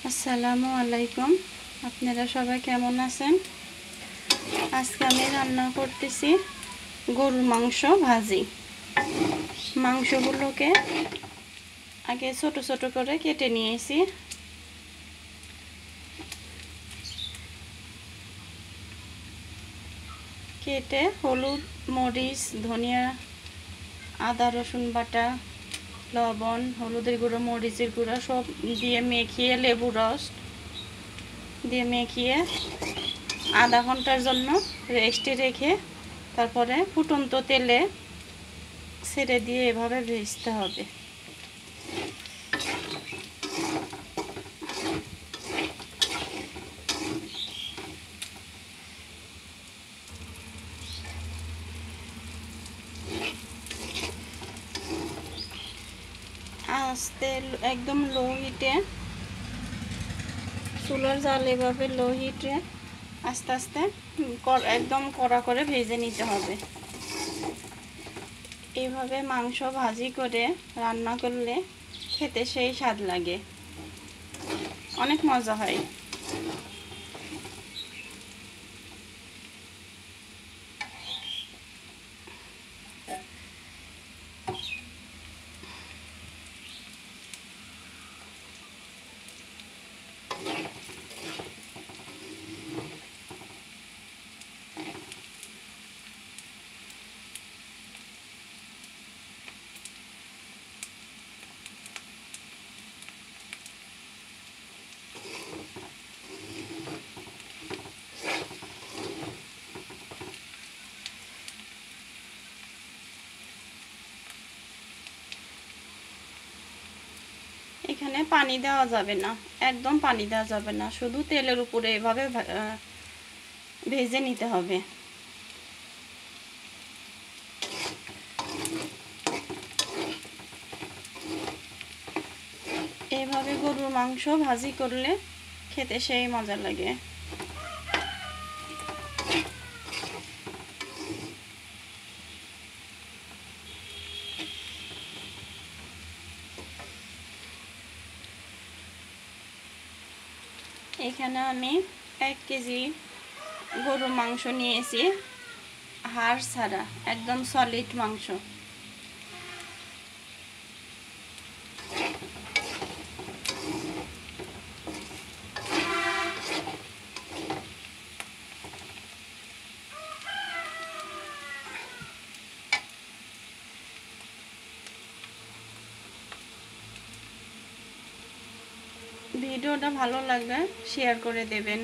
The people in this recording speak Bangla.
আসসালামু আলাইকুম। আপনারা সবাই কেমন আছেন? আজকে আমি রান্না করতেছি গরুর মাংস ভাজি। মাংসগুলোকে আগে ছোট ছোট করে কেটে নিয়েছি। কেটে হলুদ, মরিচ, ধনিয়া, আদা রসুন বাটা, লবণ, হলুদের গুঁড়ো, মরিচের গুঁড়ো সব দিয়ে মেখিয়ে, লেবু রস দিয়ে মেখিয়ে আধা ঘন্টার জন্য রেস্টে রেখে তারপরে ফুটন্ত তেলে ছেড়ে দিয়ে এভাবে ভেজতে হবে। আস্তে একদম লো হিটে, চুলার জাল এভাবে লো হিটে আস্তে আস্তে একদম কড়া করে ভেজে নিতে হবে। এইভাবে মাংস ভাজি করে রান্না করলে খেতে সেই স্বাদ লাগে, অনেক মজা হয়। এখানে পানি দেওয়া যাবে না, একদম পানি দেওয়া যাবে না, শুধু তেলের উপরে এভাবে ভেজে নিতে হবে। এইভাবে গরুর মাংস ভাজি করলে খেতে সেই মজা লাগে। এখানে আমি 1 কেজি গরুর মাংস নিয়েছি, হাড় ছাড়া, একদম সলিড মাংস। ভিডিওটা ভালো লাগলে শেয়ার করে দেবেন।